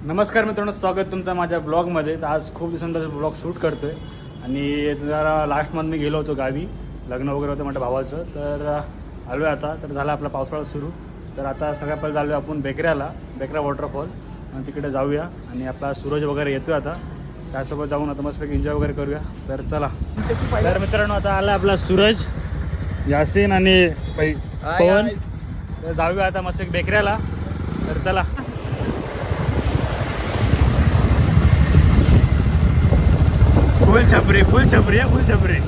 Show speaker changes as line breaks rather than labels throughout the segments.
नमस्कार मित्रांनो, स्वागत तुमचं माझ्या ब्लॉगमध्ये. तर आज खूप दिवसांपासून ब्लॉग शूट करतोय आणि जरा लास्ट मंथ मी गेलो होतो गावी, लग्न वगैरे होतं माझ्या भावाचं. तर आलो आहे आता. तर झाला आपला पावसाळा सुरू. तर आता सगळ्यात पहिले चालू आहे आपण बेकरा वॉटरफॉल, आणि तिकडे जाऊया. आणि आपला सूरज वगैरे येतोय आता, त्यासोबत जाऊन आता मस्तपैकी एन्जॉय वगैरे करूया. तर चला. तर मित्रांनो, आता आला आपला सूरज, यासीन आणि पवन. तर जाऊया आता मस्तपैकी बेकऱ्याला. तर चला. फुल छपरी फुल छपरी फुल छपरी.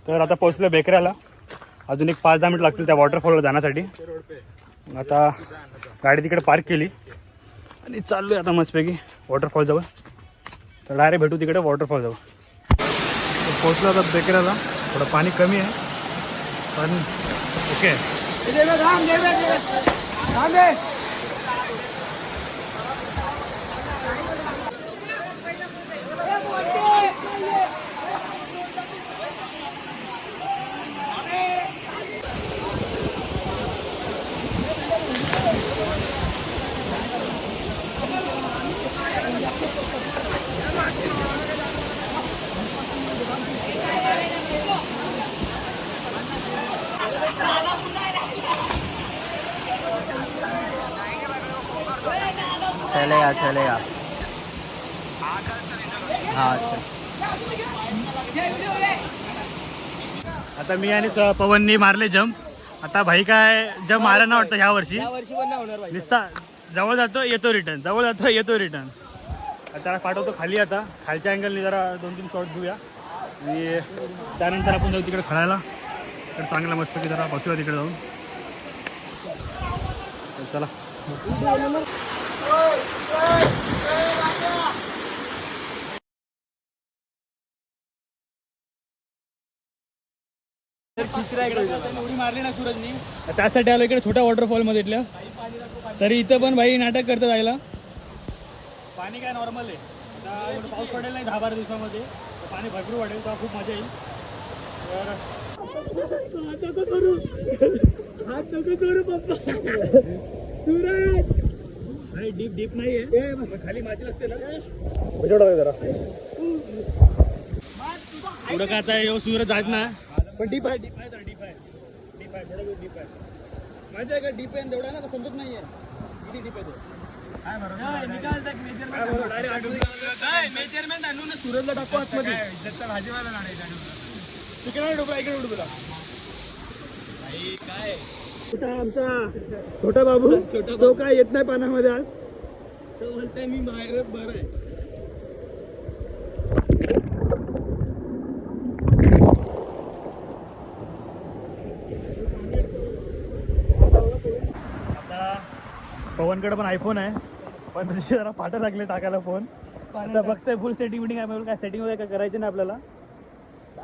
तर आता पोहोचलो बेकऱ्याला. अजून एक 5-10 मिनिट लागतील त्या वॉटरफॉलला जाण्यासाठी. आता गाडी तिकडे पार्क केली आणि चाललो आहे आता मस्तपैकी वॉटरफॉल जवळ. तर डायरेक्ट भेटू तिकडे वॉटरफॉल जवळ. पोहोचलो आता बेकऱ्याला. थोडं पाणी कमी आहे पण ओके.
चलेगा हाँ.
आता मी आणि पवननी मारले जम्प. आता भाई काय जम्प मारा ना वाटतं ह्या वर्षी. निसता जवळ जातो येतो रिटर्न, जवळ जातो येतो रिटर्न. त्याला पाठवतो खाली. आता खालच्या अँगलनी जरा 2-3 शॉट घेऊया आणि त्यानंतर आपण जाऊ तिकडे खेळायला. तर चांगला मस्तपैकी जरा बसूया तिकडे जाऊन. तर चला. उडी मारली ना सूरजनी, त्यासाठी आलो इकडे छोट्या वॉटरफॉल मध्ये इथल्या. तरी इथं पण भाई नाटक करतं जायला. पाणी काय नॉर्मल आहे. आता एवढं पाऊस पडेल नाही 10-12 दिवसामध्ये. पाणी भरपूर वाढेल तेव्हा खूप मजा येईल. तर डीप नाहीये, खाली माती लागते ना. जरा पुढं काय आता यो सूरज जात ना, पण डीप आहे थोडं डीप आहे. माहिती आहे का डीप आहे तेवढा ना, समजत नाहीये किती डीप आहे ते. मेजरमेंट आणू ना, सूरजला टाकू आतमध्ये. तिकडे डुबला, इकडे डुबला. काय आमचा छोटा बाबू, तो काय येत नाही पाण्यामध्ये आज. तो म्हणताय मी बाहेर बरं आहे. पवनकडे पण आयफोन आहे, पण त्याची जरा फाटा लागले टाकायला फोन. आता बघतोय फुल सेटिंग बिटिंग आहे. काय सेटिंग वगैरे काय करायची नाही आपल्याला.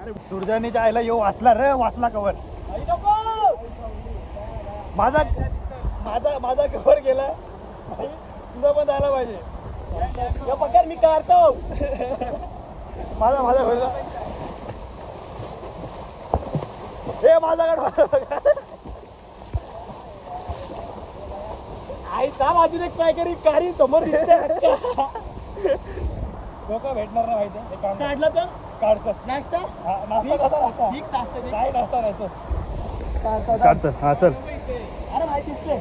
अरे दुर्जानीच्या आईला येऊ वाचला रे, वाचला कवर. माझा कवर गेला. तुझा पण जायला पाहिजे. पकड मी काढतो. माझा हे माझ्याकडे आई का बाजूने काय करी समोर दिसते. लोक भेटणार ना माहिती. काढलं तर काढतं नाश्ता. काय नाश्ता नाही काढतं. हा चल. अरे माहिती दिसते.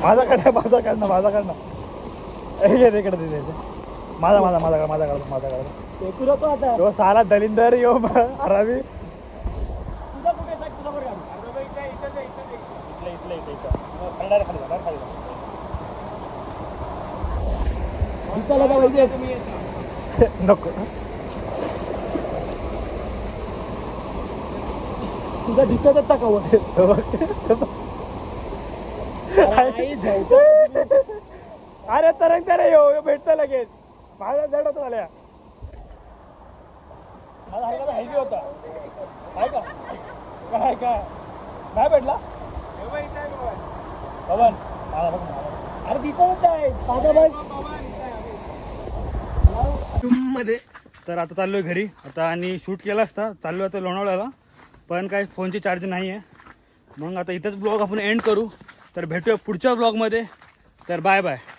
माझा इकडे माझा तो साला दलिंदर यो हरावी. नको तुझा दिसत होता का अरे तरंग रे यो भेटत लगेच माझ्या जडत आल्या माझा हायला हेल्दी होता काय का काय काय काय भेटला पवन अरे दिसत आहे मध्ये तर आता चाललोय घरी आता आणि शूट केला असता चाललोय आता लोणावळ्याला पण काय फोनची चार्ज नाही आहे मग आता इथंच ब्लॉग आपण एंड करू तर भेटूया पुढच्या ब्लॉगमध्ये तर बाय बाय